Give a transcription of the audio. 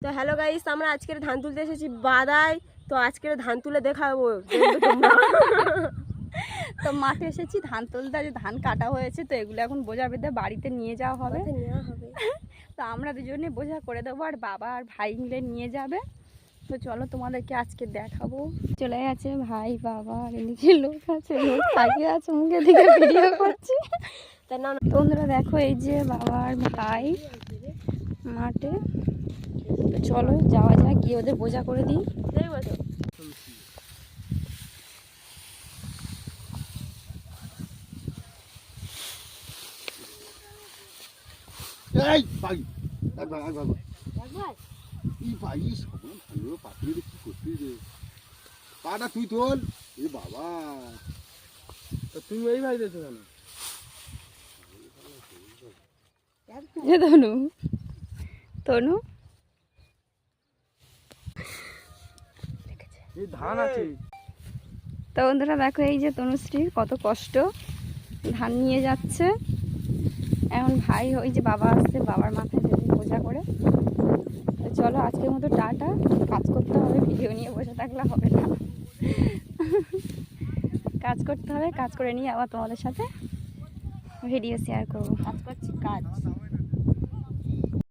তো hello guys, আমরা আজকের ধান তুলতে এসেছি বাদায়। তো আজকের ধান তুলে দেখাবো। তো মাঠে এসেছি ধান তুলতে, আজ ধান কাটা হয়েছে, তো এগুলো এখন বোঝা বেঁধে বাড়িতে নিয়ে যাওয়া হবে। তো আমরা দুজনে বোঝা করে দেবো, আর বাবা আর ভাই মিলে নিয়ে যাবে। তো চলো তোমাদেরকে আজকে দেখাবো। চলে গেছে ভাই, বাবা, আর এদিকে লোক আছে, লোক তাকিয়ে আছে, মুখের দিকে ভিডিও করছি। তোমরা দেখো, এই যে বাবা আর ভাই মাঠে। তো চলো যাওয়া যাক, গিয়ে ওদের বোঝা করে দিই। এই ভাই একবার এই ভাই সব ভালো পাঠিয়ে কি করতে রে পাটা তুই তোল এ বাবা তুমি এই ভাই দিয়েছো কেন? তনু তনু এই ধান আছে। তো বন্ধুরা দেখো, এই যে তনুশ্রীর কত কষ্ট, ধান নিয়ে যাচ্ছে। এখন ভাই, ওই যে বাবা আসছে, বাবার মাথায় দেবে বোঝা করে। তো চলো আজকের মতো টাটা, কাজ করতে হবে, ভিডিও নিয়ে বসে থাকলে হবে না। কাজ করতে হবে, কাজ করে নিয়ে আবার তোমাদের সাথে ভিডিও শেয়ার করবো। কাজ করছি কাজ।